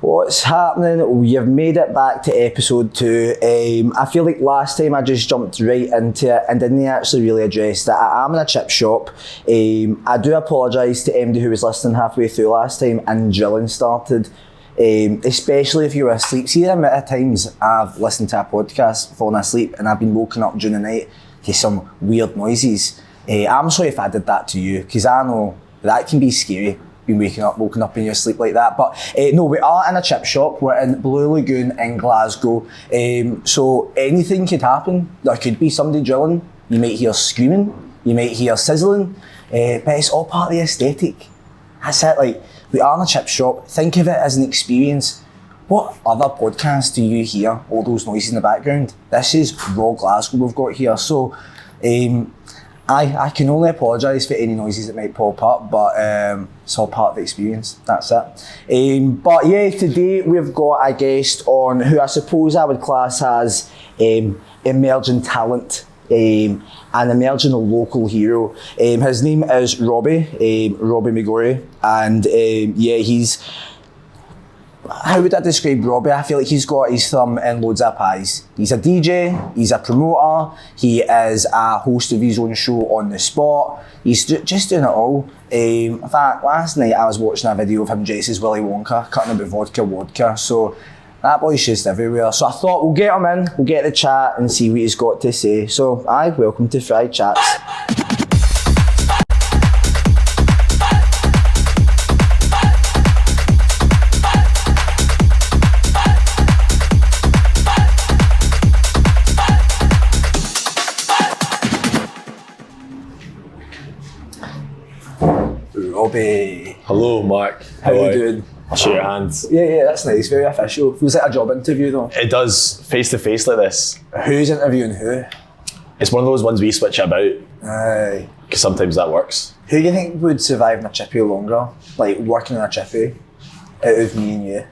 What's happening? You've made it back to episode 2. I feel like last time I just jumped right into it and didn't actually really address that. I am in a chip shop. I do apologise to anybody who was listening halfway through last time and drilling started. Especially if you were asleep. See the amount of times I've listened to a podcast, fallen asleep, and I've been woken up during the night to some weird noises. I'm sorry if I did that to you, because I know that can be scary, being woken up in your sleep like that. But no, we are in a chip shop. We're in Blue Lagoon in Glasgow. So anything could happen. There could be somebody drilling. You might hear screaming. You might hear sizzling. But it's all part of the aesthetic. That's it. Like, we are in a chip shop. Think of it as an experience. What other podcasts do you hear all those noises in the background? This is raw Glasgow we've got here. So I can only apologise for any noises that might pop up, but it's all part of the experience. That's it. But yeah, today we've got a guest on who I suppose I would class as emerging talent. An emerging local hero. His name is Robbie McGrory, and yeah, he's, how would I describe Robbie? I feel like he's got his thumb in loads of pies. He's a DJ, he's a promoter, he is a host of his own show on the spot. He's just doing it all. In fact, last night I was watching a video of him dressed as Willy Wonka, cutting about vodka. So that boy's just everywhere. So I thought we'll get him in, we'll get the chat and see what he's got to say. So welcome to Fried Chats. Robbie. Hello, Mark. How you doing? I'll shake your hands. Yeah, that's nice. Very official. Feels like a job interview though. It does, face to face like this. Who's interviewing who? It's one of those ones we switch about. Aye. Because sometimes that works. Who do you think would survive in a chippy longer? Like working in a chippy out of me and you?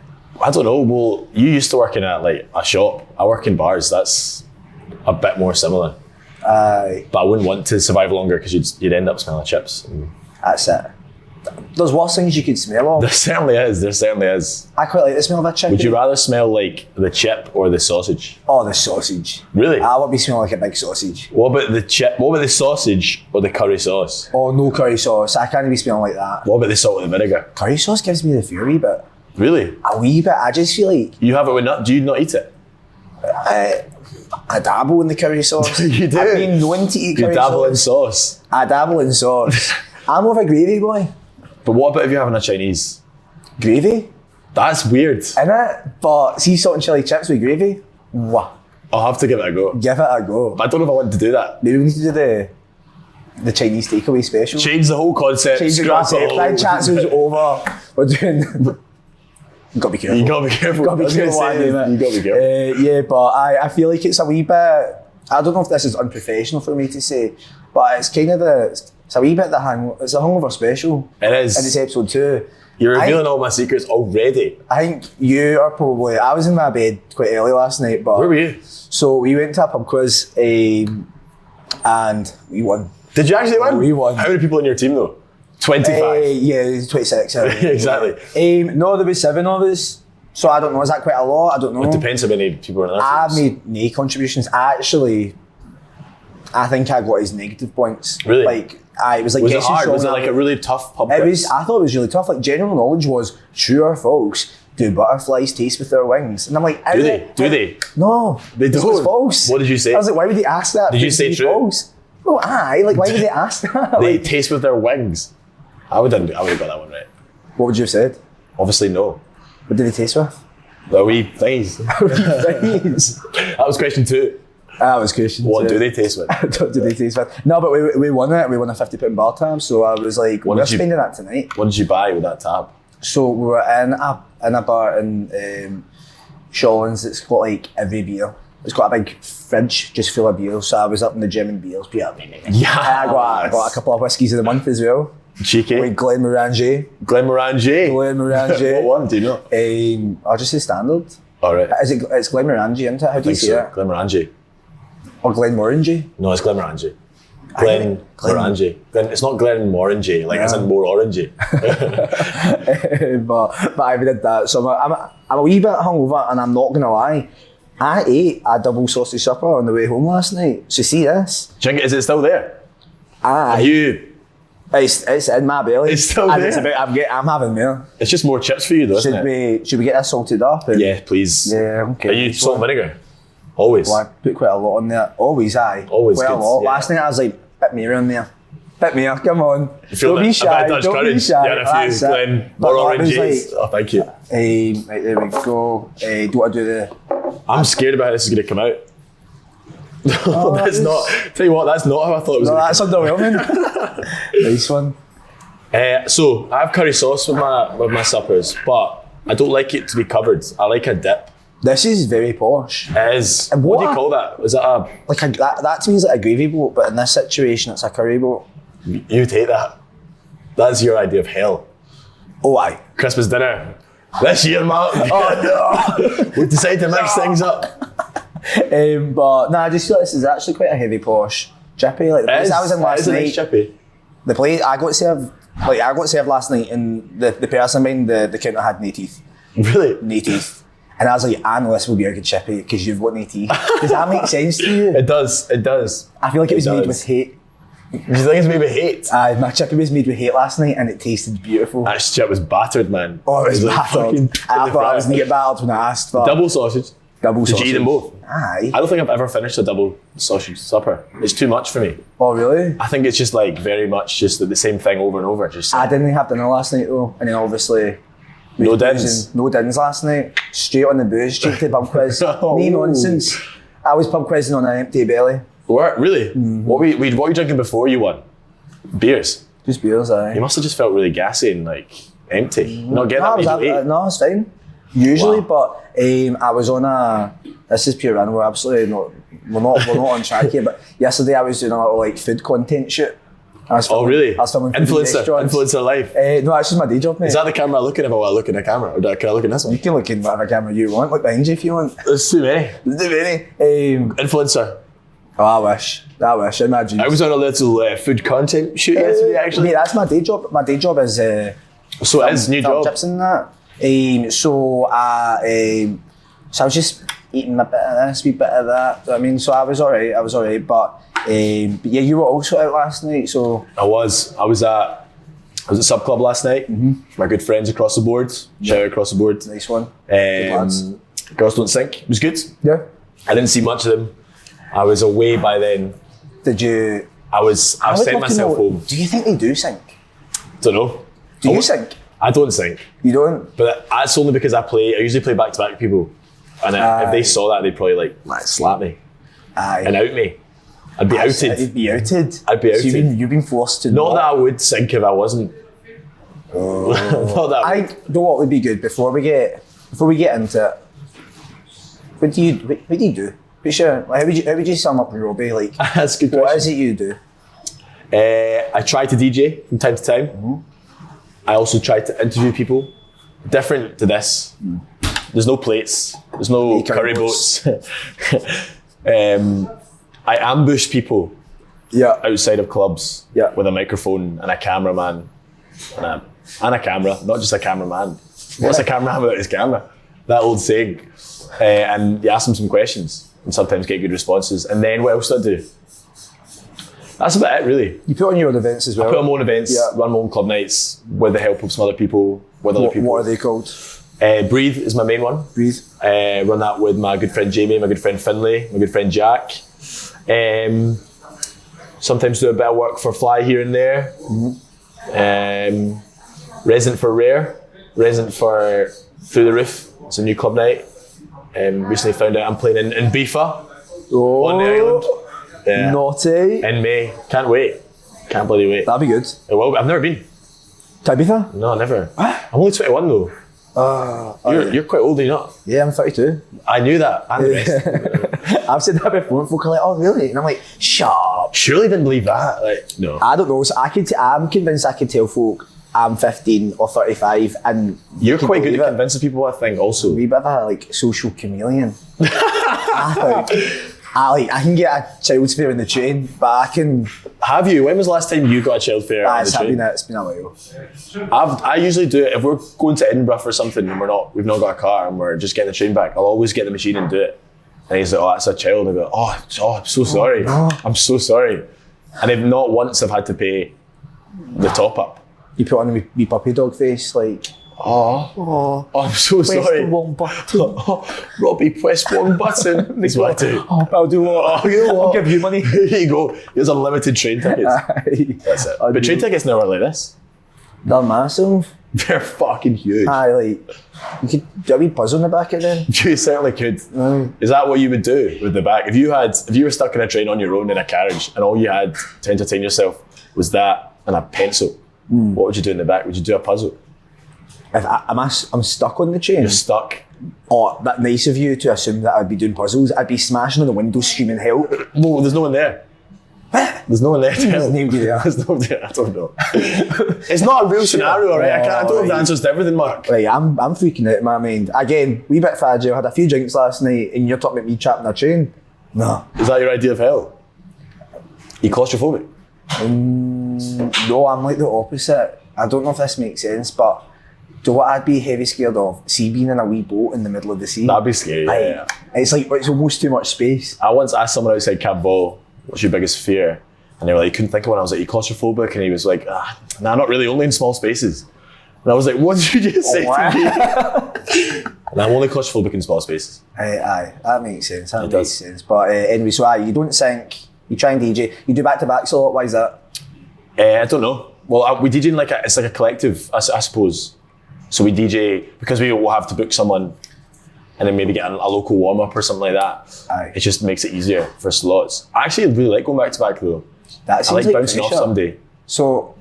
I don't know. Well, you used to work in a shop. I work in bars. That's a bit more similar. Aye. But I wouldn't want to survive longer because you'd end up smelling chips. That's it. There's worse things you could smell of. There certainly is. I quite like the smell of a chippy. Would you rather smell like the chip or the sausage? Oh, the sausage. Really? I would be smelling like a big sausage. What about the chip? What about the sausage or the curry sauce? Oh, no curry sauce. I can't be smelling like that. What about the salt and the vinegar? Curry sauce gives me the fear a wee bit. Really? A wee bit. I just feel like... You have it with nut? Do you not eat it? I dabble in the curry sauce. You do? I've been known to eat curry sauce. You dabble in sauce? I dabble in sauce. I'm more of a gravy boy. But what about if you're having a Chinese? Gravy? That's weird. Innit? But see salt and chilli chips with gravy? Wah. I'll have to give it a go. Give it a go. But I don't know if I want to do that. Maybe we need to do the Chinese takeaway special. Change the whole concept. Change the concept. Fried Chats is over. We're doing... You gotta be careful. You gotta be careful. You gotta be careful. Yeah, but I feel like it's a wee bit... I don't know if this is unprofessional for me to say, but it's kind of it's a wee bit it's a hungover special. It is. And it's episode 2. You're revealing all my secrets already. I think you are probably... I was in my bed quite early last night, but... Where were you? So we went to a pub quiz and we won. Did you actually win? We won. How many people on your team though? 25? Yeah, 26. Exactly. No, there was 7 of us. So I don't know, is that quite a lot? I don't know. It depends how many people are in there. I made no contributions. I think I got his negative points. Really? Like, it was like... Was it hard? Was it like a really tough pub quiz? I thought it was really tough. Like, general knowledge was, true or false, do butterflies taste with their wings? And I'm like... Do they? No. They don't? It was false. What did you say? I was like, why would they ask that? Did you say true? False? Well, aye. Like, why would they ask that? They taste with their wings. I would have got that one right. What would you have said? Obviously no. What did they taste with? The wee thingies. That was question 2. That was question 2. What do they taste with? What do they taste with? No, but we won it. We won a £50 bar tab. So I was like, we're spending that tonight. What did you buy with that tab? So we were in a bar in Shawlands that's got like every beer. It's got a big fridge just full of beers. So I was up in the gym and beers. Yeah. I got a couple of whiskies of the month as well. Cheeky. Like Glenmorangie. What one do you know? I'll just say standard. Alright. It's Glenmorangie, isn't it? How do you say it? Glenmorangie. Or Glenmorangie? No, it's Glenmorangie. Glen Morangi. It's not Glen Morangi, like as in more orangey. but I did that. So I'm a wee bit hungover, and I'm not going to lie. I ate a double sausage supper on the way home last night. So see this? Do you think, is it still there? Aye. It's in my belly. It's still there. It's about, I'm having more. It's just more chips for you though, isn't it? Should we get this salted up? Yeah, please. Yeah, okay. Are you salt and vinegar? Always. Well, I put quite a lot on there. Always, aye. Always quite good, a lot. yeah. Last night I was like, bit more on there. Bit more, come on. Don't be shy. Don't be shy. Yeah, a few Glen more oranges. Oh, thank you. Right, there we go. Do you want to do the... I'm scared about how this is going to come out. That's not. Tell you what, that's not how I thought it was. No, that's underwhelming. Nice one. So I have curry sauce with my suppers, but I don't like it to be covered. I like a dip. This is very posh. It is. What do you call that? Is that a that to me is like a gravy boat, but in this situation, it's a curry boat. You take that. That's your idea of hell. Oh, aye. Christmas dinner this year, Mark. Oh no! We decided to mix things up. But no, I just feel this is actually quite a heavy posh chippy. Like the place I was in last night. Nice chippy. The place I got served last night, and the person behind the counter had no teeth. Really? No teeth. And I was like, I know this will be a good chippy because you've got no teeth. Does that make sense to you? It does. It does. I feel like it was made with hate. Do you think it's made with hate? My chippy was made with hate last night, and it tasted beautiful. That chip was battered, man. Oh, it was like battered. I thought I was going to get battered when I asked for double sausage. Double Did sausage. you eat them both? Aye. I don't think I've ever finished a double sausage supper. It's too much for me. Oh, really? I think it's just like very much just the same thing over and over. Just I didn't have dinner last night though, and then obviously no dins. No dins last night. Straight on the booze, straight to pub quiz. No nonsense. I was pub quizzing on an empty belly. What? Really? Mm-hmm. What were you drinking before you won? Beers? Just beers, aye. You must have just felt really gassy and like empty. Not getting that no, it's fine. Usually, wow. But I was on a. This is pure random. We're absolutely not. We're not on track here. But yesterday I was doing a little like food content shoot. Oh really? I was filming Influencer life. No, that's just my day job, mate. Is that the camera looking? If I want to look in the camera, or can I look in this one? You can look in whatever camera you want. Look behind you if you want. There's too many. Influencer. Oh, I wish. Imagine. I was on a little food content shoot yesterday, actually. Mate, that's my day job. My day job is. So it is new job. Chips and that. So I was just eating a bit of this, wee bit of that. I mean, so I was alright. But yeah, you were also out last night, so. I was at Sub Club last night. Mm-hmm. My good friends across the board. Shout out across the board. Nice one. Good lads. Girls Don't Sink. It was good. Yeah. I didn't see much of them. I was away by then. Did you? I was sending myself home. Do you think they do sink? Don't know. Do you sink? I don't sink. You don't? But that's only because I usually play back to back with people. And if they saw that, they'd probably slap me. Aye. And out me. I'd be outed. You'd be outed. I'd be outed. So you've been forced to. Not that I would sink if I wasn't. Oh. Not that I think what would be good before we get into it. What do you do? How would you sum up Robbie? Like, that's a good question. What is it you do? I try to DJ from time to time. Mm-hmm. I also try to interview people. Different to this. There's no plates. There's no curry boats. I ambush people outside of clubs with a microphone and a cameraman and a camera, not just a cameraman. What's a cameraman without his camera? That old saying. And you ask them some questions and sometimes get good responses. And then what else do I do? That's about it, really. You put on your own events as well? I put on my own events, run my own club nights with the help of some other people, with other people. What are they called? Breathe is my main one. Breathe. Run that with my good friend Jamie, my good friend Finlay, my good friend Jack. Sometimes do a bit of work for Fly here and there. Mm-hmm. Resident for Rare, resident for Through the Roof. It's a new club night. Recently found out I'm playing in Bifa on the island. Yeah. Naughty. In May. Can't wait. Can't bloody wait. That'd be good. It will be. I've never been. To Ibiza? No, never. I'm only 21 though. You're quite old, are you not? Yeah, I'm 32. I knew that. And the rest. I've said that before and folk are like, oh really? And I'm like, shut up. Surely didn't believe that. Like, no. I don't know. So I'm convinced I could tell folk I'm 15 or 35 and you're quite good at convincing people, I think, also. A wee bit of a social chameleon. I think. I can get a child's fare in the train, but I can... Have you? When was the last time you got a child fare on the train? It's been a while. I usually do it. If we're going to Edinburgh for something and we've not got a car and we're just getting the train back, I'll always get the machine and do it. And he's like, oh, that's a child. I go, oh, I'm so sorry. No. I'm so sorry. And if not once I've had to pay the top up. You put on a wee puppy dog face, like... Oh, I'm so sorry. Press the wrong button. Robbie, press one button. That's what I do. I'll do what? You know what? I'll give you money. Here you go. Here's unlimited train tickets. That's it. But train tickets never like this. They're massive. They're fucking huge. You could do a wee puzzle in the back of them. You certainly could. Is that what you would do with the back? If you were stuck in a train on your own in a carriage and all you had to entertain yourself was that and a pencil, what would you do in the back? Would you do a puzzle? If I'm stuck on the train. You're stuck. Oh, that's nice of you to assume that I'd be doing puzzles. I'd be smashing on the window screaming help. No, there's no one there. There's no one there to help. There's nobody there. I don't know. It's not a real scenario, right? I don't have the answers to everything, Mark. Right, I'm freaking out in my mind. Again, wee bit fragile. Had a few drinks last night and you're talking about me trapped in a train. No. Is that your idea of hell? You claustrophobic? No, I'm like the opposite. I don't know if this makes sense, but do what I'd be heavy scared of? Being in a wee boat in the middle of the sea. That'd be scary, yeah. It's almost too much space. I once asked someone outside Cab Ball, what's your biggest fear? And they were like, you couldn't think of one. I was like, you claustrophobic? And he was like, nah, not really, only in small spaces. And I was like, what did you just say to me? And I'm only claustrophobic in small spaces. Aye, that makes sense. That makes sense. But anyway, so you don't think, you try and DJ, you do back-to-backs a lot, why is that? I don't know. Well, we DJ in it's like a collective, I suppose. So we DJ, because we will have to book someone and then maybe get a local warm-up or something like that. Aye. It just makes it easier for slots. I actually really like going back-to-back though. That seems I like bouncing off someday. So,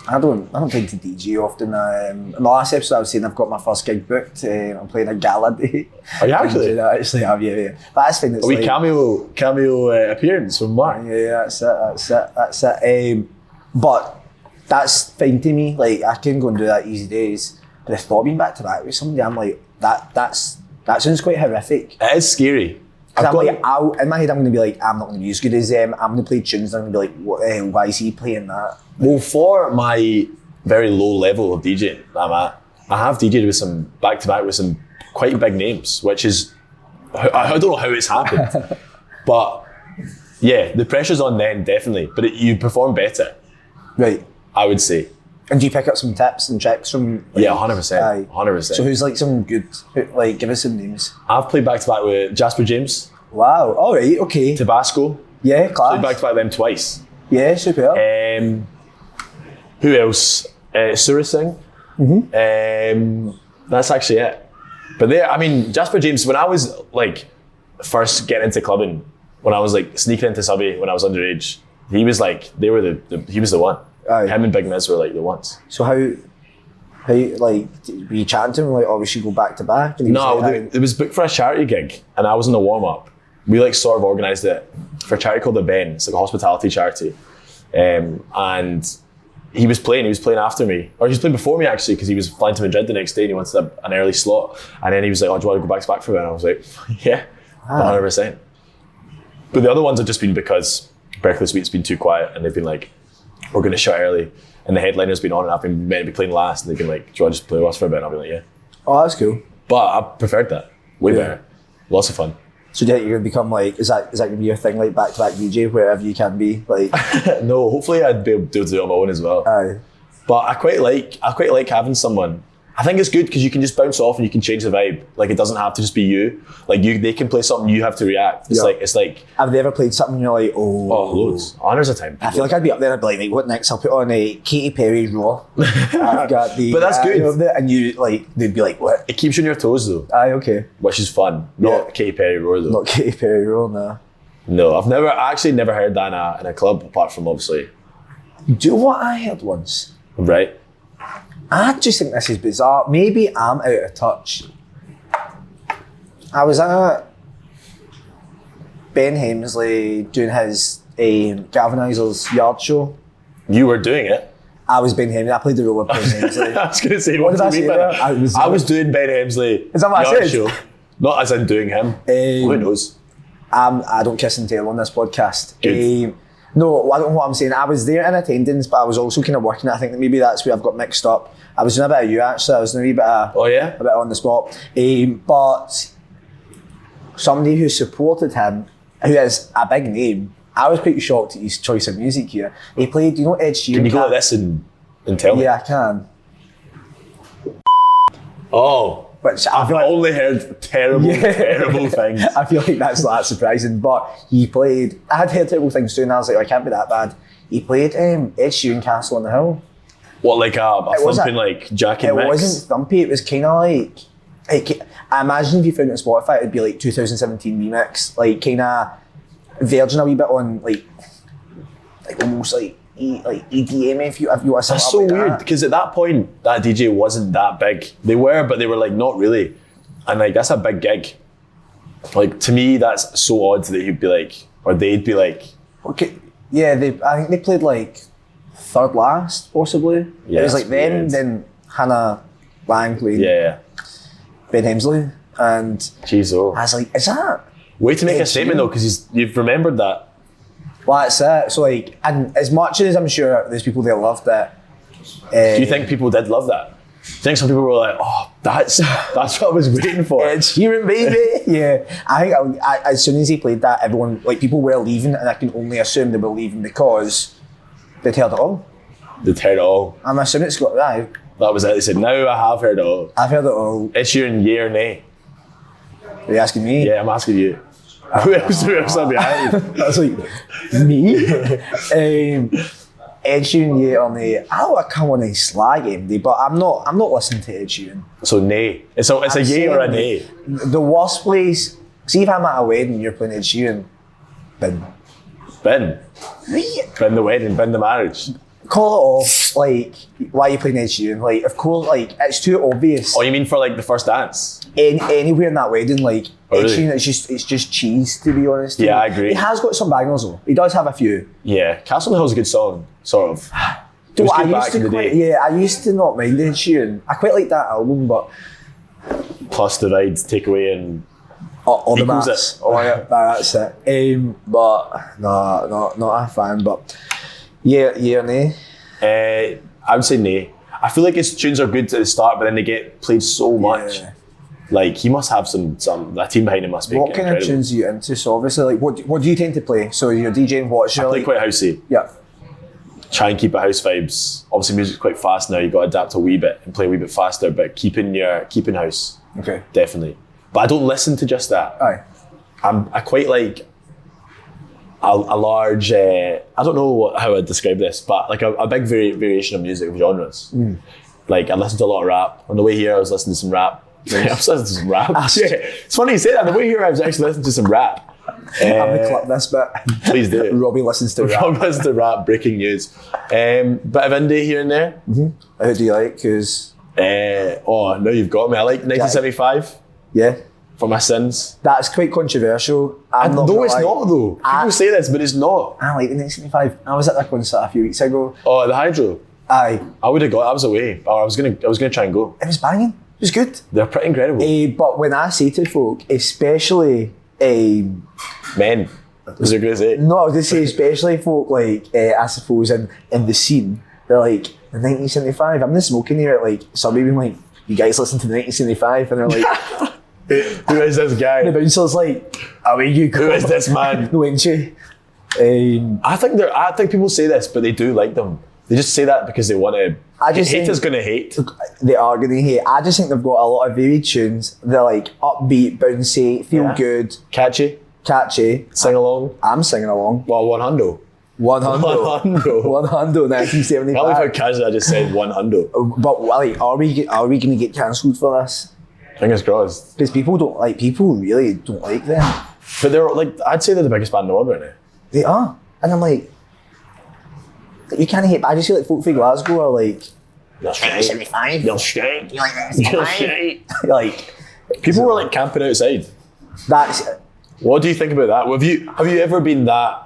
I don't tend to DJ often. In the last episode I was saying I've got my first gig booked. I'm playing a gala day. Are you actually? I actually have, yeah. That's fine. A wee cameo appearance from Mark. Yeah, that's it. But that's fine to me. Like, I can go and do that easy days. But the thought of being back to back with somebody, I'm like, that sounds quite horrific. It is scary. I'm like, in my head, I'm going to be like, I'm not going to be as good as them. I'm going to play tunes and I'm going to be like, why is he playing that? Well, for my very low level of DJing that I'm at, I have DJed with some back-to-back with some quite big names, which is, I don't know how it's happened. But yeah, the pressure's on then, definitely. But you perform better. Right. I would say. And do you pick up some tips and tricks from... Yeah, 100%. 100%. So who's like some good... give us some names. I've played back-to-back with Jasper James. Wow, all right, okay. Tabasco. Yeah, class. Played back-to-back with them twice. Yeah, super. Who else? Surusinghe. That's actually it. But Jasper James, when I was like first getting into clubbing, when I was like sneaking into Subway when I was underage, he was like, he was the one. Aye. Him and Big Miz were like the ones. So how like, were you chatting to him like, oh, we should go back to back? No, it was booked for a charity gig and I was in the warm-up. We like sort of organised it for a charity called The Ben. It's like a hospitality charity. And he was playing after me. Or he was playing before me actually, because he was flying to Madrid the next day and he wanted an early slot. And then he was like, oh, do you want to go back to back for me? And I was like, yeah, 100%. But the other ones have just been because Berkeley Suite's been too quiet and they've been like, we're going to shut early. And the headliner's been on and I've been meant to be playing last. And they've been like, do you want to just play with us for a bit? And I'll be like, yeah. Oh, that's cool. But I preferred that. Way better. Lots of fun. So do you think you're going to become like, is that going to be your thing, like back-to-back DJ, wherever you can be? Like, no, hopefully I'd be able to do it on my own as well. Aye. But I quite like having someone. I think it's good because you can just bounce off and you can change the vibe. Like, it doesn't have to just be you. Like, they can play something, you have to react. It's like. Have they ever played something and you're like, oh? Oh, loads. Honours of time. I feel like I'd be up there and I'd be like, what next? I'll put on a Katy Perry Raw. I've got the. But that's good. And you like, they'd be like, what? It keeps you on your toes though. Aye, okay. Which is fun. Not Katy Perry Raw though. Not Katy Perry Raw, no. No, I've never heard that in a club apart from obviously. Do you know what I heard once? Right. I just think this is bizarre. Maybe I'm out of touch. I was at Ben Hemsley doing his Galvanizer's yard show. You were doing it? I was Ben Hemsley. I played the role of Ben Hemsley. I was going to say, what did I say there? I was doing Ben Hemsley. Is that what I said? Show. Not as in doing him. Who knows? I don't kiss and tell on this podcast. Good. No, I don't know what I'm saying. I was there in attendance, but I was also kind of working. I think that maybe that's where I've got mixed up. I was doing a bit of you actually. I was doing a wee bit of a bit on the spot. But somebody who supported him, who is a big name, I was pretty shocked at his choice of music here. He played, you know, Ed Sheeran. Can you go like this and tell me? Yeah, I can. Oh. Which I've only heard terrible things. I feel like that's not that surprising, but he played, I had heard terrible things too, and I was like, oh, it can't be that bad. He played Ed Sheeran Castle on the Hill. What, like a thumping like Jack and Mix? It wasn't thumpy, it was kind of like, I imagine if you found it on Spotify, it'd be like 2017 remix, like kind of verging a wee bit on like almost like EDM if you want to. That's so weird because at that point that DJ wasn't that big. They were, but they were like not really, and like that's a big gig. Like to me, that's so odd that he'd be like, or they'd be like, okay, yeah. I think they played like third last possibly. Yeah, it was like them, weird. then Hannah Lang played Ben Hemsley, and jeez, oh. I was like, is that way to make a statement though? Because you've remembered that. Well, that's it. So like, and as much as I'm sure there's people that loved it. Do you think people did love that? Do you think some people were like, oh, that's what I was waiting for? It's Sheeran, baby. Yeah. I think as soon as he played that, everyone, like people were leaving, and I can only assume they were leaving because they'd heard it all. They'd heard it all. I'm assuming it's got that. That was it. They said, now I have heard it all. I've heard it all. Ed Sheeran, yay or nay? Are you asking me? Yeah, I'm asking you. Who else are behind? That's like me. Ed Sheeran, yeah, on the. I don't want to come on and slag him, but I'm not listening to Ed Sheeran. So nay. It's a yay or a nay. The worst place. See if I'm at a wedding and you're playing Ed Sheeran. Bin. Bin the wedding. Bin the marriage. Call it off. Like, why are you playing Ed Sheeran? Like, of course, like it's too obvious. Oh, you mean for like the first dance? Anywhere in that wedding, like Ed Sheeran, it's just cheese, to be honest. Yeah, I agree. He has got some bangers though. He does have a few. Yeah, Castle on the Hill's a good song, sort of. I used to not mind Ed Sheeran. I quite like that album, but plus the rides, takeaway, and all the mats. Oh yeah, that's it. But no, not a fan. But yeah or nay? I would say nay. I feel like his tunes are good at the start, but then they get played so much. Yeah. Like he must have some that team behind him must be What incredible. kind of tunes are you into? So obviously, like what do you tend to play? So you're DJing what? I play quite housey. Yeah. Try and keep it house vibes. Obviously, music's quite fast now. You got to adapt a wee bit and play a wee bit faster, but keeping house. Okay. Definitely. But I don't listen to just that. Aye. I quite like a large. I don't know how I'd describe this, but like a big variation of music of genres. Like I listen to a lot of rap. On the way here, I was listening to some rap. I was listening to some rap. It's funny you say that. On the way here, I was actually listening to some rap. I'm gonna clip this bit. Please do. Robbie listens to rap. Robbie listens to rap. Breaking news. Bit of indie here and there. Mm-hmm. Who do you like? Who's? Oh no, you've got me. I like 1975. Yeah. For my sins. That's quite controversial. No, it's not though. People say this, but it's not. I like the 1975. I was at that concert a few weeks ago. Oh, the Hydro. Aye. I would have got. I was away. Or I was gonna try and go. It was banging. It was good. They're pretty incredible. But when I say to folk, especially men, was it going to say? No, I was going to say especially folk like I suppose in the scene, they're like the 1975. I'm just smoking here at like somebody being like, you guys listen to the 1975, and they're like, who is this guy? The bouncer's like, away you go. Who is this man? No, ain't you? I think people say this, but they do like them. They just say that because they want to. Haters going to hate. They are going to hate. I just think they've got a lot of varied tunes. They're like upbeat, bouncy, feel good, catchy. Sing along. I'm singing along. Well, 100. 1975. I love how casually I just said 100. But like, are we going to get cancelled for this? Fingers crossed. Because people really don't like them. But they're like, I'd say they're the biggest band in the world right now. They are, and I'm like, you can't hate. But I just feel like folk from Glasgow are like, you're straight. 75. You're straight. You like that? You're straight. Like, people were like camping outside. That's. What do you think about that? Have you ever been that?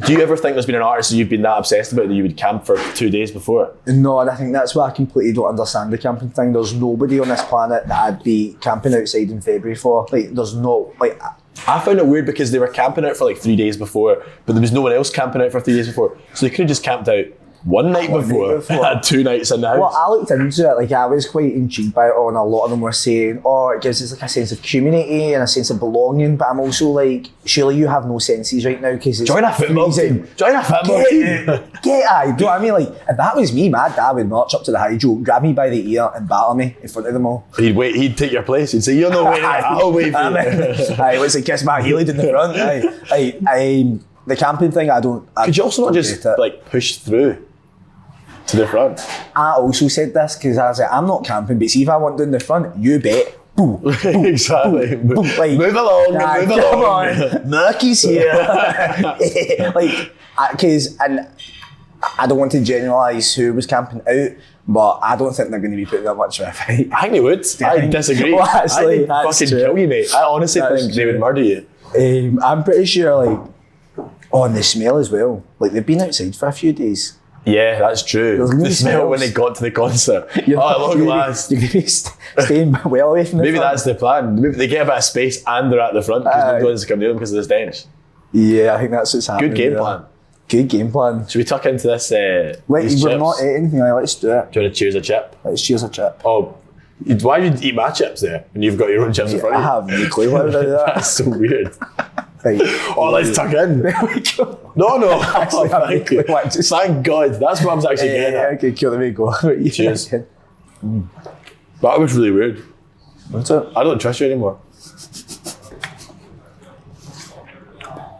Do you ever think there's been an artist that you've been that obsessed about that you would camp for 2 days before? No, and I think that's why I completely don't understand the camping thing. There's nobody on this planet that I'd be camping outside in February for. Like, there's no, like, I found it weird because they were camping out for like 3 days before, but there was no one else camping out for 3 days before. So they could have just camped out one night before and had 2 nights in the house. Well, I looked into it, like I was quite intrigued by it all, and a lot of them were saying, oh, it gives us like a sense of community and a sense of belonging, but I'm also like, surely you have no senses right now because it's Join a football team. Join a football team. Do you know what I mean? Like, if that was me, my dad would march up to the hydro, grab me by the ear and batter me in front of them all. He'd take your place. He'd say, you're not waiting, I'll wait for you. Let's kiss my heel in the front. The camping thing, Could you also not just like push through to the front? I also said this because I was like, I'm not camping, but see if I want down the front, you bet. Boom, boom, exactly. Boom, boom. Like, move along. Murky's here. Because I don't want to generalise who was camping out, but I don't think they're going to be putting that much of a fight. I think they would. I disagree. Well, actually, I think fucking kill you, mate. I honestly think they would murder you. I'm pretty sure, like, and the smell as well. Like, they've been outside for a few days. Yeah, that's true. The smell when they got to the concert. Long last. You're going to be staying well away from the Maybe front. that's the plan. Maybe they get a bit of space and they're at the front because no one's come near them because of the stench. Yeah, I think that's what's happening. Good game plan. Good game plan. Should we tuck into this? We're not eating anything. Let's do it. Do you want to cheers a chip? Let's cheers a chip. Oh, why would you eat my chips there when you've got your own chips in front of you? I have no clue why would I do that. That's so weird. Right. Let's tuck in. There we go. No. Actually, Thank you. Thank God. That's what I was actually getting at. Okay, cool. There we go. Cheers. That was really weird. What's it? I don't trust you anymore.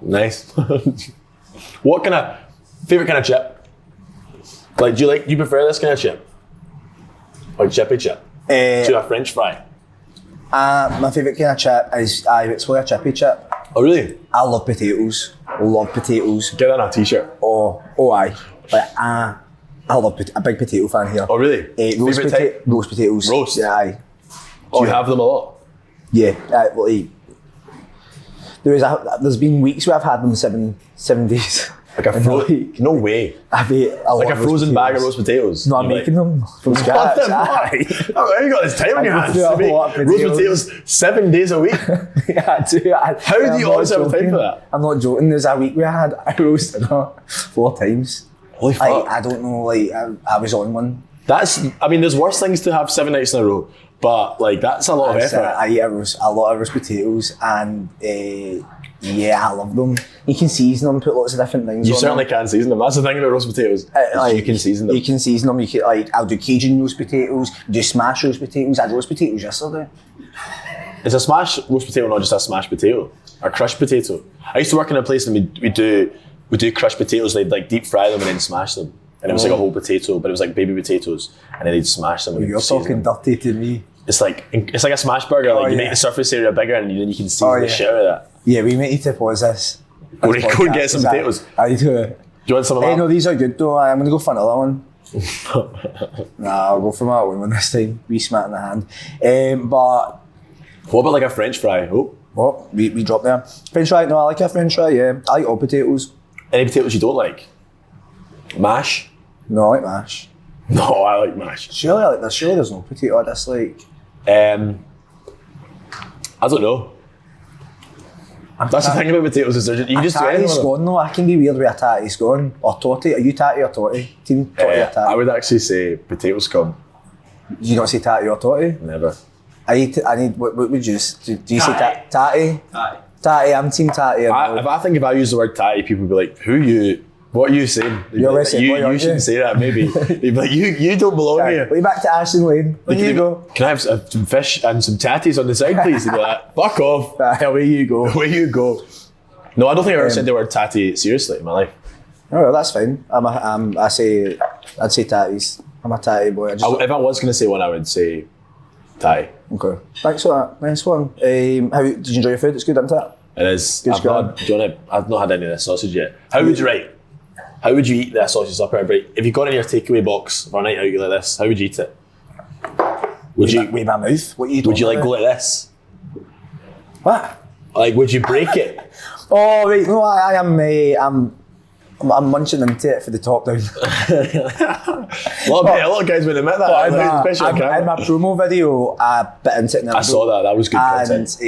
Nice. What favourite kind of chip? Like, do you prefer this kind of chip? Like chippy chip? To a French fry? My favourite kind of chip is it's like a chippy chip. Oh really? I love potatoes. Love potatoes. Get that on a t-shirt. Oh aye. Like I love a big potato fan here. Oh really? Roast potatoes. Roast? Yeah, aye. Do you have them a lot? Yeah. There's been weeks where I've had them seven days. Like a no way. I've ate like a frozen bag of roast potatoes. No, I'm making them from scratch. How you got this time on your hands to make roast potatoes 7 days a week? Yeah, I do. How do you always have time for that? I'm not joking. There's a week where I roasted her 4 times. Holy fuck. I don't know, I was on one. There's worse things to have 7 nights in a row, but like that's a lot of effort. I eat a lot of roast potatoes and I love them. You can season them, put lots of different things on them. You certainly can season them. That's the thing about roast potatoes. You can season them. You can season them. I'll do Cajun roast potatoes, do smash roast potatoes. I had roast potatoes yesterday. Is a smash roast potato not just a smashed potato? Or crushed potato? I used to work in a place and we do crushed potatoes. They'd like deep fry them and then smash them. And it was like a whole potato, but it was like baby potatoes. And then they'd smash them. You're talking dirty to me. It's like a smash burger. Like you make the surface area bigger and then you can see the shit out of that. Yeah, we might need to pause this. Go and get some potatoes. I need to. Do you want some of that? No, these are good though. I'm going to go for another one. I'll go for my own one this time. Wee smack in the hand. But what about like a French fry? Oh, we dropped there. French fry? No, I like a French fry, yeah. I like all potatoes. Any potatoes you don't like? Mash? No, I like mash. No, I like mash. Surely there's no potato I dislike. I don't know. That's the thing about potatoes is you can just do anything with them. Scone though, I can be weird with a tatty scone. Or totty. Are you tatty or totty? Team totty or tatty? I would actually say potato scone. Do you not say tatty or totty? Never. I need what would you say tatty? Tatty. Tatty, I'm team tatty. If I use the word tatty, people will be like, what are you saying? You shouldn't say that, maybe. They'd be like, you don't belong here. Way back to Ashton Lane. Where you go? Can I have some fish and some tatties on the side, please? They'd be like, fuck off. Away you go. Away you go. No, I don't think I've ever said the word tatty seriously in my life. Oh, well, that's fine. I'd say tatties. I'm a tatty boy. If I was going to say one, I would say tatty. Okay. Thanks for that. Nice one. Did you enjoy your food? It's good, isn't it? It is. Good. I've not had any of this sausage yet. How would you eat that sausage up our break? If you got in your takeaway box for a night out like this, how would you eat it? With my mouth? What are you doing? Would you go like this? What? Like, would you break it? Oh, right. No, I'm munching into it for the top down. A lot of guys would admit that. In my promo video, I bit into it. I saw that. That was good content.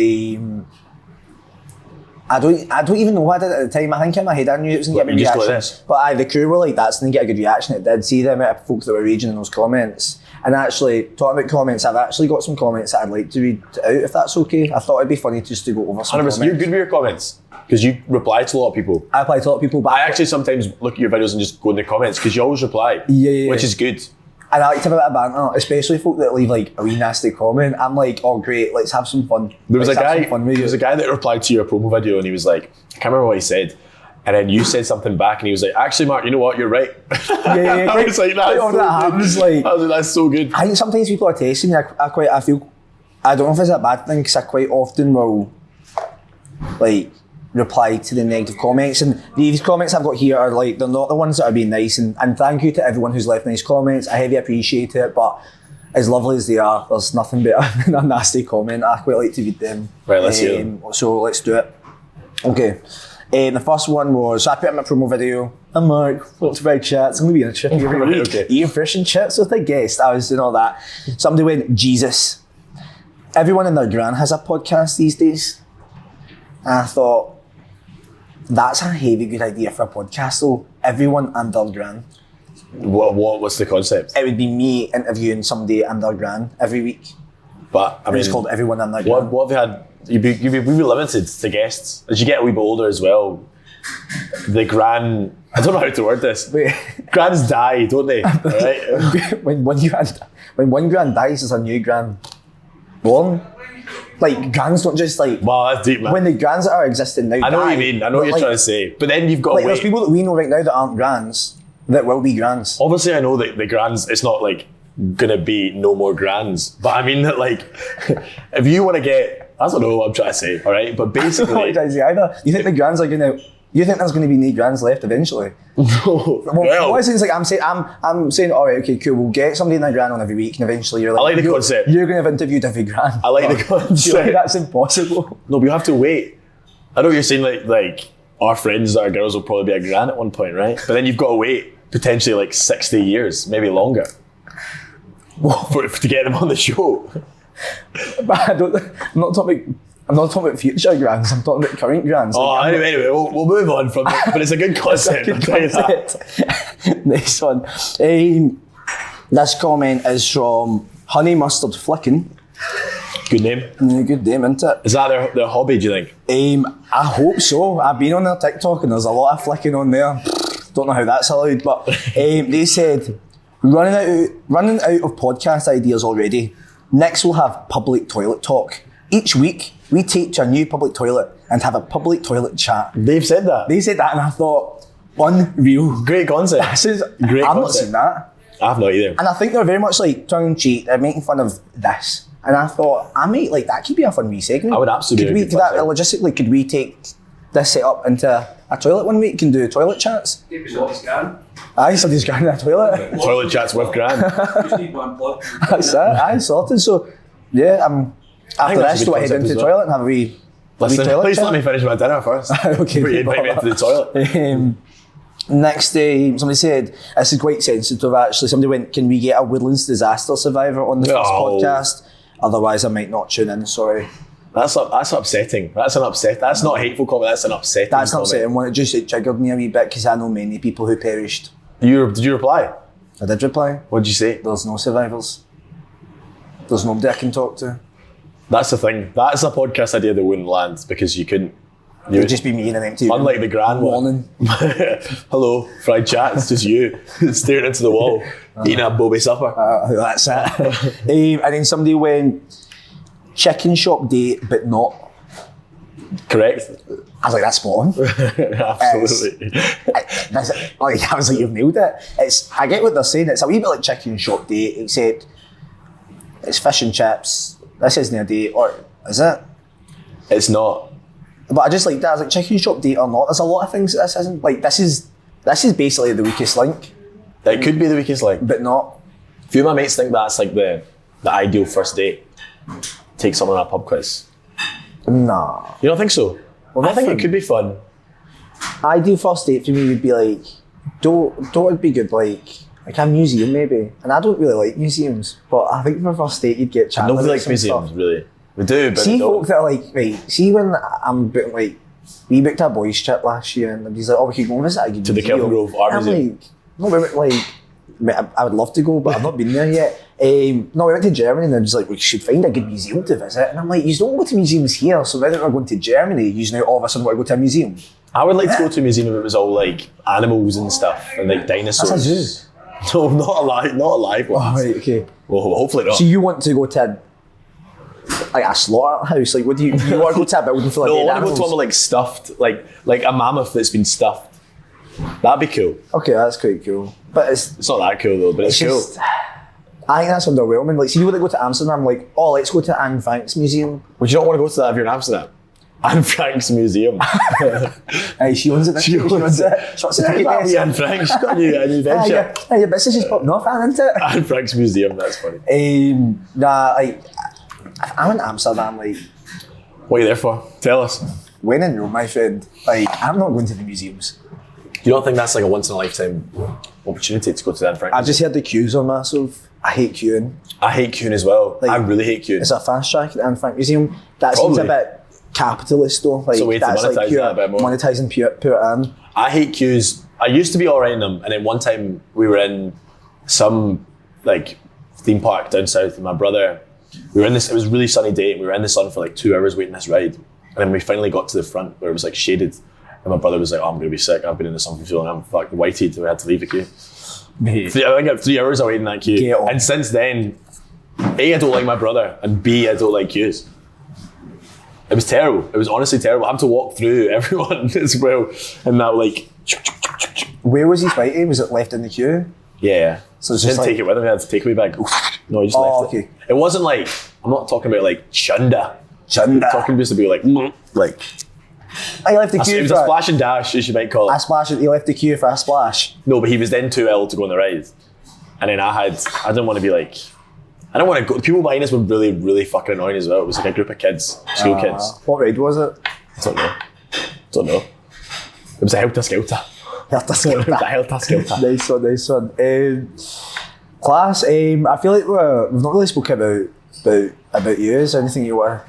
I don't even know what I did at the time. I think in my head I knew it was going to get a good reaction. But the crew were like, that's going to get a good reaction. It did. See the amount of folk that were raging in those comments. And actually, talking about comments, I've actually got some comments that I'd like to read out, if that's okay. I thought it'd be funny just to go over some comments. You're good with your comments, because you reply to a lot of people. I reply to a lot of people, but I actually sometimes look at your videos and just go in the comments, because you always reply, which is good. And I like to have a bit of banter, especially folk that leave like a wee nasty comment. I'm like, oh great, let's have some fun. There was a guy that replied to your promo video, and he was like, I can't remember what he said. And then you said something back, and he was like, actually, Mark, you know what? You're right. Yeah. I was like, that's so good. I was like, that's so good. I think sometimes people are testing me. I feel, I don't know if it's a bad thing, because I quite often will like reply to the negative comments, and these comments I've got here are like, they're not the ones that are being nice, and thank you to everyone who's left nice comments. I heavily appreciate it, but as lovely as they are, there's nothing better than a nasty comment. I quite like to read them. Right, let's hear them. So let's do it. Okay. The first one was, so I put in my promo video, I'm Mark, welcome to my chats, I'm going to be in a chippy every week. Okay. Eating fish and chips with a guest. I was doing all that. Somebody went, Jesus. Everyone and their gran has a podcast these days. And I thought, that's a heavy good idea for a podcast though. Everyone and their gran. What's the concept? It would be me interviewing somebody and their gran every week. But I mean, it's called Everyone and their gran. What have you had? You'd be limited to guests. As you get a wee bit older as well, the gran, I don't know how to word this. Grans die, don't they? Right? when one gran dies, there's a new gran born. Like, grans don't just like... Wow, that's deep, man. When the grans that are existing now I know what you mean. I know what you're trying to say. But then you've got to wait. There's people that we know right now that aren't grans that will be grans. Obviously, I know that the grans, it's not like gonna be no more grans. But I mean that, like, if you want to get... I don't know what I'm trying to say, all right? But basically... I don't know what I'm trying to say either. You think the grans are gonna... You think there's going to be no grans left eventually? No. Well, what is like I'm saying, all right, okay, cool. We'll get somebody in a gran on every week, and eventually you're like, I like the concept. You're going to have interviewed every gran. I like the concept. Like, that's impossible. No, but you have to wait. I know what you're saying, like our friends that are girls will probably be a gran at one point, right? But then you've got to wait potentially like 60 years, maybe longer, to get them on the show. But I'm not talking about future grans, I'm talking about current grans. Anyway, we'll move on from it, but it's a good concept. Next one. This comment is from Honey Mustard Flicking. Good name. Good name, isn't it? Is that their hobby, do you think? I hope so. I've been on their TikTok and there's a lot of flicking on there. Don't know how that's allowed, but they said, running out of podcast ideas already. Next we'll have public toilet talk. Each week, we take to a new public toilet and have a public toilet chat. They've said that? They said that, and I thought, unreal. Great concept. I've not seen that. I've not either. And I think they're very much like tongue-in-cheek, they're making fun of this. And I thought, that could be a fun wee segment. I would absolutely logistically, could we take this set up into a toilet one week and do toilet chats? Somebody's gran in a toilet. Toilet chats with gran. Just need one plug. That's it, sorted. So, yeah, after this, do I head into the toilet and have a wee toilet please chat? let me finish my dinner first. Okay. Before you invite me into the toilet. Next, somebody said, this is quite sensitive actually, somebody went, can we get a Woodlands disaster survivor on the first podcast? Otherwise I might not tune in, sorry. That's upsetting. That's not a hateful comment, that's an upsetting comment. That's an upsetting one, it triggered me a wee bit because I know many people who perished. Did you reply? I did reply. What did you say? There's no survivors. There's nobody I can talk to. That's the thing. That's a podcast idea that wouldn't land because you couldn't. It would just be me in an empty room. Unlike the grand one. Hello, fried chat. It's just you staring into the wall, eating a Bobby supper. That's it. And then somebody went, chicken shop date, but not. Correct. I was like, that's spot on. Absolutely. I was like, you've nailed it. I get what they're saying. It's a wee bit like chicken shop date, except it's fish and chips. This isn't a date, or is it? It's not. But I just like that. I was like, chicken shop date or not. There's a lot of things that this isn't. Like, this is basically the weakest link. It could be the weakest link. But not. A few of my mates think that's like the ideal first date. Take someone on a pub quiz. Nah. You don't think so? Well, I think it could be fun. Ideal first date for me would be like, don't it be good, like a museum maybe. And I don't really like museums, but I think for a first date you'd get chatting. Nobody likes museums, really. We do, but see folk that are like, right, see when I'm booking like we booked a boys trip last year, and he's like, "Oh, we could go and visit a to the Kelvin Grove Art Museum." No, we went I would love to go, but I've not been there yet. No, we went to Germany, and they're just like, we should find a good museum to visit. And I'm like, you don't go to museums here, so now that we're going to Germany, you now all of a sudden want to go to a museum. I would like to go to a museum if it was all like animals and stuff and like dinosaurs. That's a zoo. No, not a live one. Oh, right, okay. Well, hopefully not. So you want to go to like a slaughterhouse? Like, what do you want to go to a building for like no, dead I want to animals? go to one like stuffed, like a mammoth that's been stuffed. That'd be cool. Okay, that's quite cool. But it's not that cool though, but it's cool. Just, I think that's underwhelming. Like, see, you want to go to Amsterdam, like, oh, let's go to Anne Frank's museum. Would you not want to go to that if you're in Amsterdam? Anne Frank's museum. Hey, she owns it. She owns it. What's the ticket? Anne Frank, she's got a new venture. Your business is popping off, isn't it? Anne Frank's museum, that's funny. Nah, like, if I'm in Amsterdam, like... What are you there for? Tell us. When in Rome, my friend, like, I'm not going to the museums. You don't think that's like a once-in-a-lifetime opportunity to go to the Anne Frank I've just heard the queues are massive. I hate queuing. I hate queuing as well. Like, I really hate queuing. It's a fast track at the Anne Frank Museum. That seems a bit capitalist though. Like, it's a way to monetize like that a bit more. Monetizing pure in. I hate queues. I used to be alright in them, and then one time we were in some like theme park down south with my brother. We were in this, it was a really sunny day, and we were in the sun for like 2 hours waiting this ride. And then we finally got to the front where it was like shaded. And my brother was like, "Oh, I'm gonna be sick. I've been in the sun for too long. I'm fucking whited." And we had to leave the queue. I think I had 3 hours away in that queue. And since then, A, I don't like my brother, and B, I don't like queues. It was terrible. It was honestly terrible. I had to walk through everyone as well. And that like... Where was he fighting? Was it left in the queue? Yeah. So it's I just didn't take it with him. I had to take me bag. No, he just left it. It wasn't like... I'm not talking about like chunda. I'm talking just to be like... I left the queue. It was a splash and dash, as you might call it. A splash. He left the queue for a splash. No, but he was then too ill to go on the ride. And then I didn't want to be like... I don't want to go... People behind us were really, really fucking annoying as well. It was like a group of kids, school kids. What ride was it? I don't know. It was a Helter Skelter. Helter Skelter. It was a Helter Skelter. Nice one. Class, I feel like we've not really spoken about you. Is there anything you want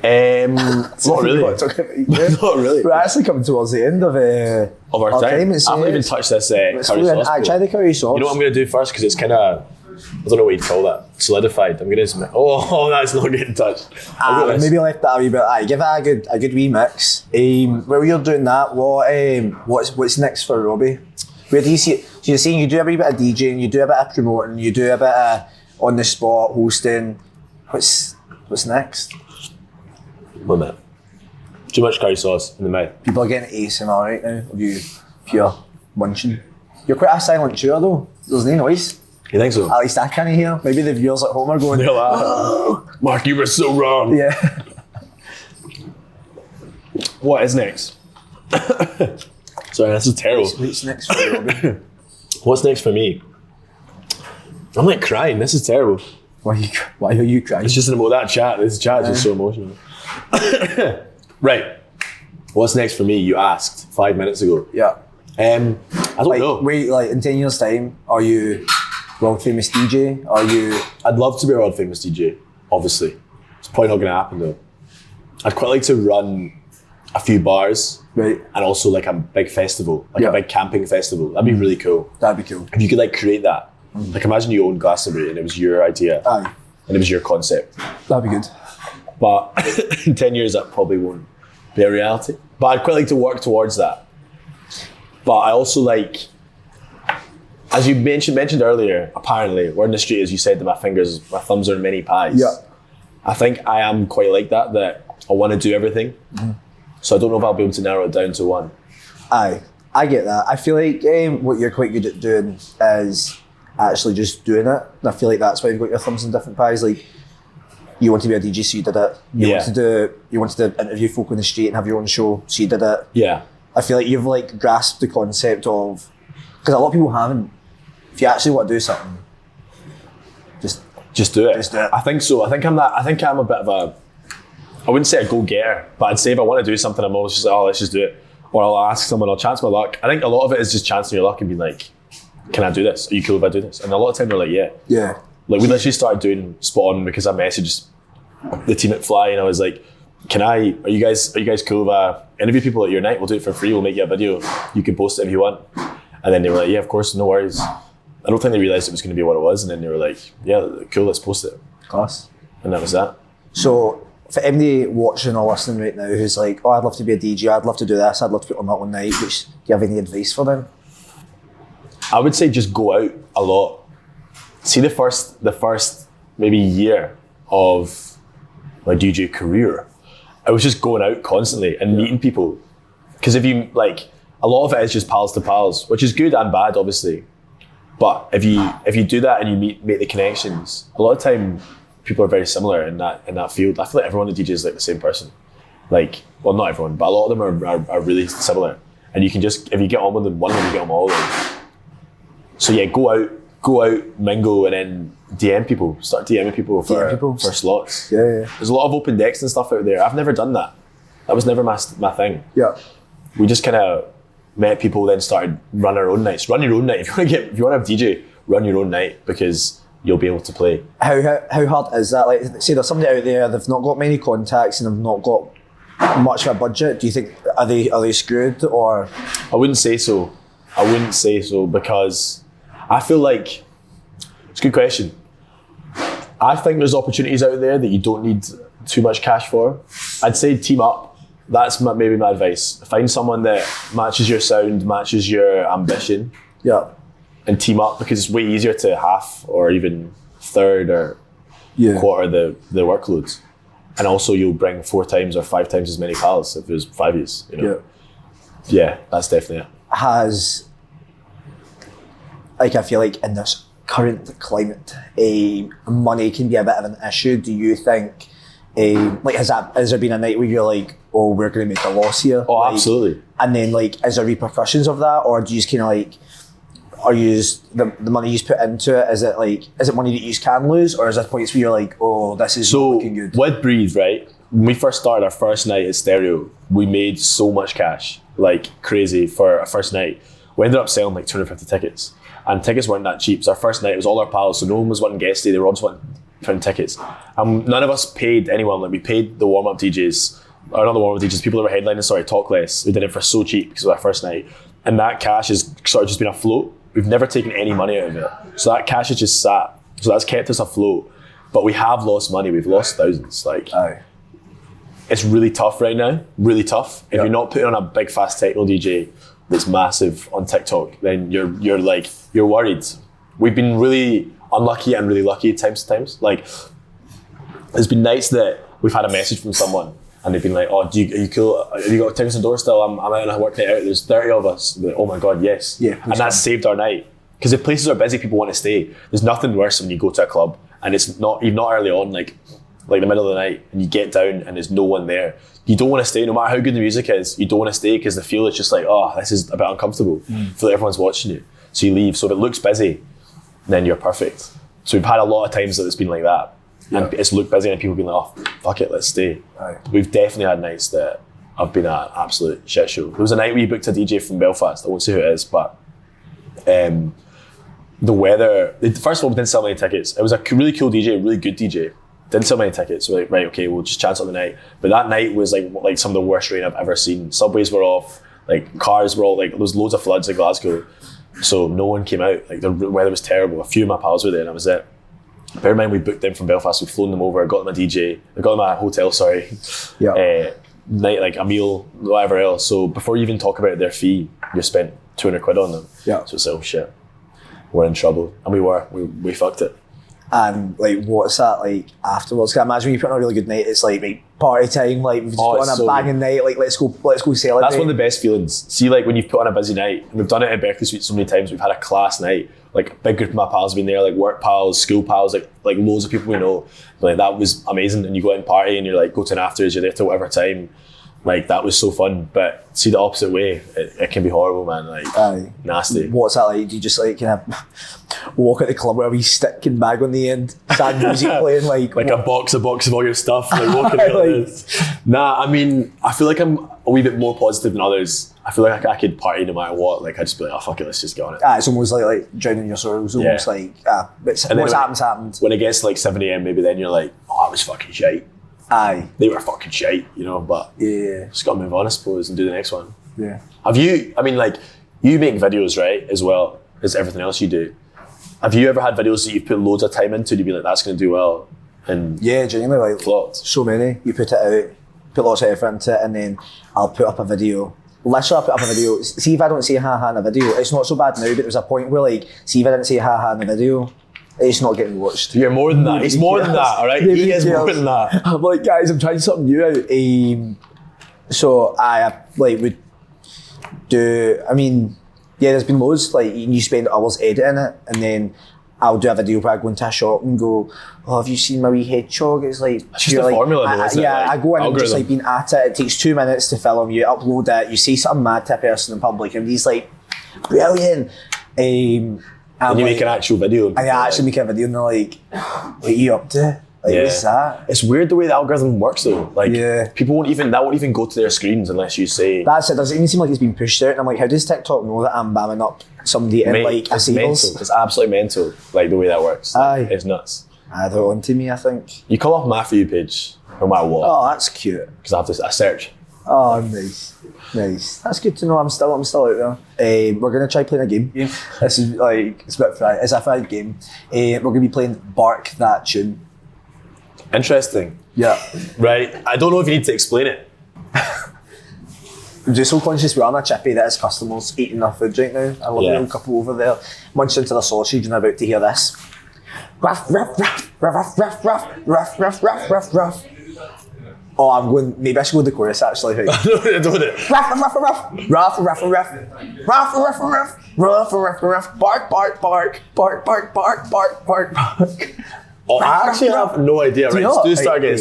to... not really. Not really. We're actually coming towards the end of our time. I haven't even touched this curry sauce. Try the curry sauce. You know what I'm going to do first? Because it's kind of... I don't know what you'd call that. Solidified. I'm going to... Oh, that's not getting touched. Maybe left that a wee bit. Give it a good wee mix. While you're doing that, what's next for Robbie? Where do you see it? So you're saying you do a wee bit of DJing, you do a bit of promoting, you do a bit of on the spot hosting. What's next? 1 minute. Too much curry sauce in the mouth. People are getting ASMR right now of you pure munching. You're quite a silent chewer though. There's no noise. You think so? At least I can't hear. Maybe the viewers at home are going, they're like, Mark, you were so wrong. Yeah. What is next? Sorry, this is terrible. What's next for you, Robbie? What's next for me? I'm like crying. This is terrible. Why are you crying? It's just that chat. This chat is just so emotional. Right. What's next for me? You asked 5 minutes ago. Yeah. I don't know. Wait, like in 10 years' time, are you world famous DJ? Are you? I'd love to be a world famous DJ. Obviously, it's probably not going to happen though. I'd quite like to run a few bars, right, and also like a big festival, like a big camping festival. That'd be really cool. That'd be cool. If you could like create that. Like imagine you owned Glastonbury and it was your idea. Aye. And it was your concept. That'd be good. But in 10 years that probably won't be a reality. But I'd quite like to work towards that. But I also like, as you mentioned earlier, apparently, we're in the street, as you said, that my thumbs are in many pies. Yeah. I think I am quite like that I want to do everything. Mm-hmm. So I don't know if I'll be able to narrow it down to one. Aye, I get that. I feel like what you're quite good at doing is actually just doing it. And I feel like that's why you've got your thumbs in different pies. Like, you want to be a DJ, so you did it. You wanted to interview folk on the street and have your own show, so you did it. Yeah. I feel like you've like grasped the concept of, because a lot of people haven't. If you actually want to do something, just do it. Just do it. I think so. I think I'm a bit of a, I wouldn't say a go-getter, but I'd say if I want to do something, I'm always just like, oh, let's just do it. Or I'll ask someone, I'll chance my luck. I think a lot of it is just chancing your luck and being like, can I do this? Are you cool if I do this? And a lot of the time they're like, yeah. Yeah. Like we literally started doing Spot On because I messaged the team at Fly and I was like, are you guys cool if interview people at your night? We'll do it for free. We'll make you a video. You can post it if you want. And then they were like, yeah, of course, no worries. I don't think they realized it was going to be what it was. And then they were like, yeah, cool, let's post it. Class. And that was that. So for anybody watching or listening right now who's like, oh, I'd love to be a DJ, I'd love to do this, I'd love to put on my own night, do you have any advice for them? I would say just go out a lot. See the first maybe year of my DJ career, I was just going out constantly and meeting people. Because if you like, a lot of it is just pals to pals, which is good and bad, obviously. But if you do that and you make the connections, a lot of time people are very similar in that field. I feel like everyone in DJ is like the same person. Like, well, not everyone, but a lot of them are really similar. And you can just, if you get on with them, one of them, you get on with all of them. So yeah, go out, mingle, and then DM people. Start DMing people for slots. Yeah. There's a lot of open decks and stuff out there. I've never done that. That was never my thing. Yeah. We just kind of met people, then started run our own nights. Run your own night. If you want to have DJ, run your own night because you'll be able to play. How hard is that? Like, say there's somebody out there, they've not got many contacts and they've not got much of a budget. Do you think are they screwed or? I wouldn't say so because I feel like it's a good question. I think there's opportunities out there that you don't need too much cash for. I'd say team up. That's maybe my advice. Find someone that matches your sound, matches your ambition. Yeah. And team up because it's way easier to half or even third or quarter the workloads. And also you'll bring 4 times or 5 times as many pals if it was 5 years. You know? Yeah, that's definitely it. I feel like in this current climate, money can be a bit of an issue. Do you think, has there been a night where you're like, oh, we're going to make a loss here? Oh, absolutely. And then is there repercussions of that, or do you just kind of like, are you just, the money you put into it, is it money that you can lose, or is there points where you're like, oh, this is not looking good? So with Breathe, right, when we first started our first night at Stereo, we made so much cash, like crazy for our first night. We ended up selling like 250 tickets. And tickets weren't that cheap. So our first night, it was all our pals, so no one was wanting guest day, they were all just wanting pound tickets. None of us paid anyone. Like, we paid the warm-up DJs, or not the warm-up DJs, people that were headlining, talk less. We did it for so cheap because it was our first night. And that cash has sort of just been afloat. We've never taken any money out of it. So that cash has just sat. So that's kept us afloat. But we have lost money. We've lost thousands. It's really tough right now. Really tough. If you're not putting on a big fast techno DJ that's massive on TikTok, then you're worried. We've been really unlucky and really lucky at times. Like, there's been nights that we've had a message from someone and they've been like, oh, are you cool? Have you got tickets on the door still? I'm out on a work night out. There's 30 of us. Like, oh my God, yes. Yeah, and that saved our night. Because if places are busy, people want to stay. There's nothing worse when you go to a club and you're not early on, like the middle of the night, and you get down and there's no one there. You don't want to stay, no matter how good the music is. You don't want to stay because the feel is just like, oh, this is a bit uncomfortable. I feel like everyone's watching you. So you leave. So if it looks busy, then you're perfect. So we've had a lot of times that it's been like that. Yeah. And it's looked busy and people have been like, oh, fuck it, let's stay. Right. We've definitely had nights that have been an absolute shit show. There was a night we booked a DJ from Belfast. I won't say who it is, but the weather, first of all, we didn't sell many tickets. It was a really cool DJ, really good DJ. Didn't sell many tickets. We're like, right, okay, we'll just chance on the night. But that night was like some of the worst rain I've ever seen. Subways were off, like cars were all, like there was loads of floods in Glasgow. So no one came out. Like the weather was terrible. A few of my pals were there and that was it. Bear in mind, we booked them from Belfast, we've flown them over, got them a DJ, got them a hotel, night, like a meal, whatever else. So before you even talk about their fee, you spent 200 quid on them. Yeah. So it's like, oh shit, we're in trouble. And we fucked it. And like, what's that like afterwards? Can I imagine when you put on a really good night, it's like party time, like we've just put on a banging night, like let's go celebrate. That's one of the best feelings. See, like when you've put on a busy night, and we've done it at Berkeley Suite so many times, we've had a class night, like a big group of my pals have been there, like work pals, school pals, like loads of people we know. But, like that was amazing. And you go out and party and you're like, go to an afters, you're there till whatever time. Like that was so fun. But see the opposite way, it can be horrible, man. Like nasty. What's that like? Do you just like kind of walk at the club with a wee stick and bag on the end, sad music playing like a box of all your stuff, like walking out like this? Nah, I mean, I feel like I'm a wee bit more positive than others. I feel like I could party no matter what. Like I'd just be like, oh fuck it, let's just get on it. It's almost like drowning your sorrows. Almost like what's happened. When it gets to like 7 a.m, maybe then you're like, oh, I was fucking shite. Aye. They were fucking shite, you know, but just got to move on, I suppose, and do the next one. Yeah. Have you, I mean, like, you make videos, right, as well as everything else you do. Have you ever had videos that you've put loads of time into and you'd be like, that's going to do well? And genuinely, like, flopped? So many. You put it out, put lots of effort into it, and then I'll put up a video. Literally, I'll put up a video. See if I don't say ha-ha in a video. It's not so bad now, but there's a point where, like, see if I didn't say ha-ha in the video, it's not getting watched. You're more than that. He's more than that, all right? He is more than that. I'm like, guys, I'm trying something new out. So I would do, I mean, there's been loads, like, you spend hours editing it, and then I'll do a video where I go into a shop and go, oh, have you seen my wee hedgehog? It's like, it's just a formula though, isn't it? Like, I go in algorithm. and just like being at it. It takes 2 minutes to film, you upload it, you say something mad to a person in public, and he's like, brilliant. And you make an actual video. I actually make a video, and they're like, what are you up to? Like, what's that? It's weird the way the algorithm works though. Like, people won't even go to their screens unless you say. That's it. Does it even seem like it's been pushed out? And I'm like, how does TikTok know that I'm bamming up somebody in like a sales? Mental. It's absolutely mental, like the way that works. Like, it's nuts. They're on to me, I think. You come off my For You page, no matter what. Oh, that's cute. Because I search. Oh, nice. That's good to know. I'm still out there. We're gonna try playing a game. This is like, it's a bit fried. It's a fried game. We're gonna be playing Bark That Tune. Interesting. Yeah. Right. I don't know if you need to explain it. I'm just so conscious we're on a chippy that is customers eating their food right now. I love the little couple over there munched into the sausage and about to hear this. Ruff, ruff, ruff, ruff, ruff, ruff, ruff, ruff, ruff, ruff, ruff. Oh, I'm going, maybe I should go the chorus actually. Right? No. Ruff, ruff, ruff, ruff, ruff, ruff, ruff, ruff, ruff, ruff, ruff, ruff, bark, bark, bark, bark, bark, bark, bark, bark, bark. Oh, I actually have no idea. Right, do start again.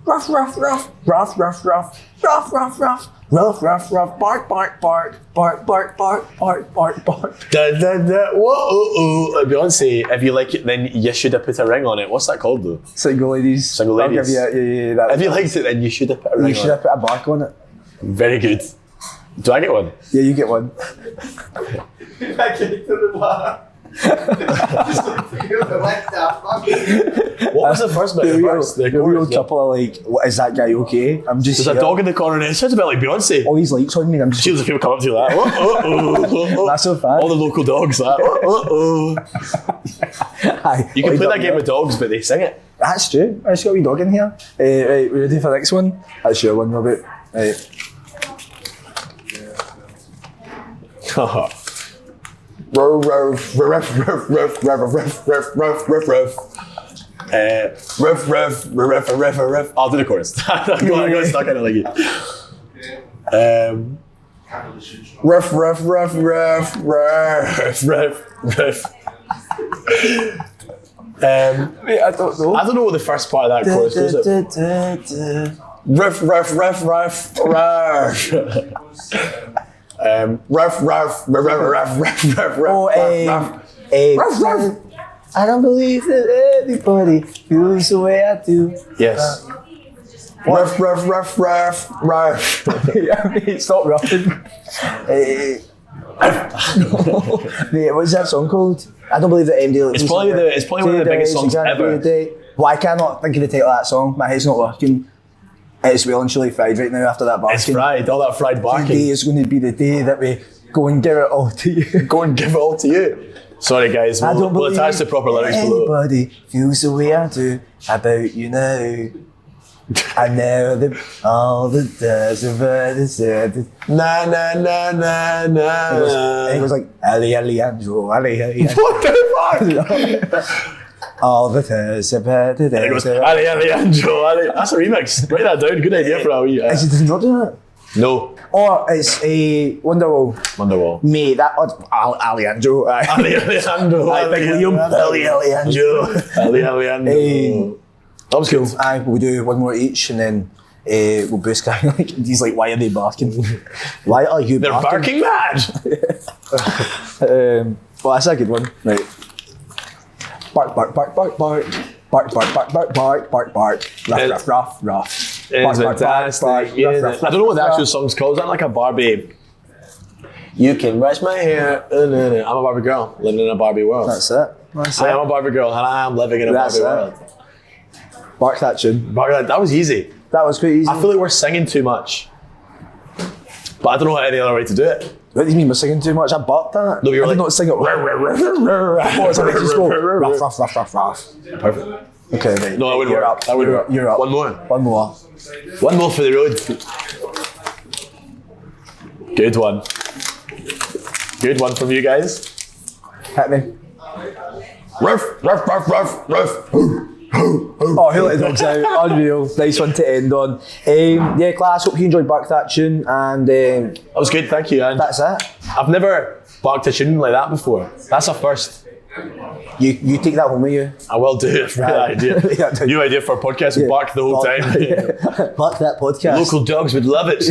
Ruff, ruff, ruff, ruff, ruff, ruff, ruff, ruff, ruff, ruff, ruff, ruff, bark, bark, bark, bark, bark, bark, bark, bark, bark. Da da da. Whoa, Beyonce. If you like it, then you should have put a ring on it. What's that called though? Single ladies. Single ladies. I'll give you, yeah. If you liked it, then you should have put a ring on it. You should have put a bark on it. Very good. Do I get one? Yeah, you get one. I get to the bar. What was the first bit? The real couple are like, what, is that guy okay? I'm just There's a dog in the corner and it sounds a bit like Beyonce. All these lights on me and I'm just... Feels like people come up to you like, oh. That's so fun. All the local dogs like, oh. You can play that game with dogs, but they sing it. That's true. I just got a wee dog in here. Right, we ready for the next one? That's your one, Robert. Right. Ruff, ruff, ruff, ruff, ruff, ruff, ruff, ruff, ruff, ruff, ruff. Ruff, ruff, ruff, ruff, ruff. I'll do the chorus. I got stuck in it like you. Ruff, ruff, ruff, ruff, ruff, ruff, ruff. Wait, I don't know. I don't know what the first part of that chorus goes at. Ruff, ruff, ruff, ruff, ruff. Ruff, ruff, ruff, ruff, ruff, ruff, ruff, ruff. I don't believe that anybody feels the way I do. Yes. Ruff, ruff, ruff, ruff, ruff. Stop roughing. Mate, what's that song called? I don't believe that MD. It's probably one of the biggest songs ever. Why can I not think of the title of that song? My head's not working. It's well and truly fried right now after that barking. It's fried, all that fried barking. Today is going to be the day that we go and give it all to you. Go and give it all to you. Sorry guys, we'll attach the proper lyrics below. Anybody feels the way I do about you now. I know that all the does of it said. Na na na na na. It was like Ali Alejandro. What the fuck? All the does of it. And it goes Ali Alejandro. Ali. That's a remix. Write that down. Good idea for a wee. Is it not doing it? No. Or it's a Wonderwall. Wonderwall. Mate, that Alejandro. Ali Alejandro. Ali Alejandro. Ali Alejandro. That was cool. We'll do one more each and then we'll boost guy. Like, he's like, why are they barking? Why are you barking? They're barking mad. Well, that's a good one. Right. Bark, bark, bark, bark, bark. Bark, bark, bark, bark, bark, bark, bark. Ruff, ruff, ruff, ruff. It's fantastic. I don't know what the actual song's called. Is that like a Barbie? You can brush my hair. I'm a Barbie girl living in a Barbie world. That's it. I am a Barbie girl and I am living in a Barbie world. Bark that tune. That was easy. That was quite easy. I feel like we're singing too much. But I don't know any other way to do it. What do you mean we're singing too much? I barked that. No, you're I like... did not sing it. Just go. Ruff, ruff, ruff, ruff, ruff. Perfect. Okay, mate. No, I wouldn't You're work. up. That wouldn't work. You're up. One more. One more. One more for the road. Good one. Good one from you guys. Hit me. Ruff, ruff, ruff, ruff, ruff. Oh, who let the dogs out? Unreal. Nice one to end on. Yeah, class. Hope you enjoyed Bark That Tune. And that was good, thank you. And that's it. I've never barked a tune like that before. That's a first. You take that home with you. I will do it for that idea. Yeah, New idea for a podcast and bark the whole time. Bark that podcast. Local dogs would love it.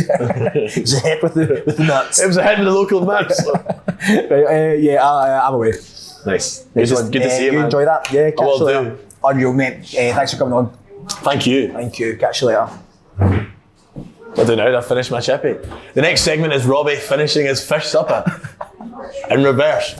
It's a hit with the nuts. It was a hit with the local nuts. Right, I'm away. Nice. Good to see you, man. Enjoy that? Yeah, catch you later. do. Unreal, mate. Thanks for coming on. Thank you. Thank you. Catch you later. I don't know, I finished my chippy. The next segment is Robbie finishing his fish supper in reverse.